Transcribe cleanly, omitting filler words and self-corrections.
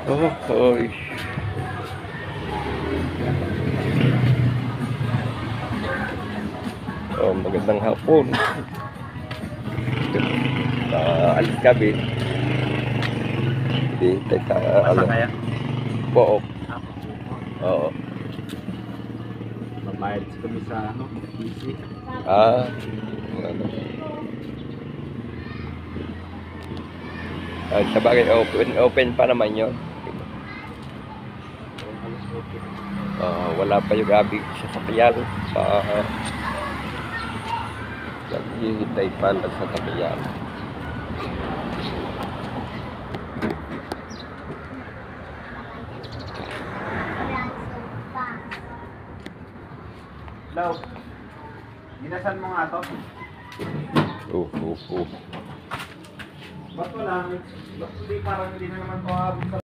Hoy. Oh, magandang hapon. Alis kami. Hindi, teka, Basta kaya? Oo. Oo. Mabayad kami sa PC. Ano. Sa bagay, open pa naman yun. Wala pa yung abig sa sakyan. Naghihintay pa lang sa sakyan. Daw, minasan mo nga to. Oh. Ba't wala? Ba't hindi parang hindi na naman to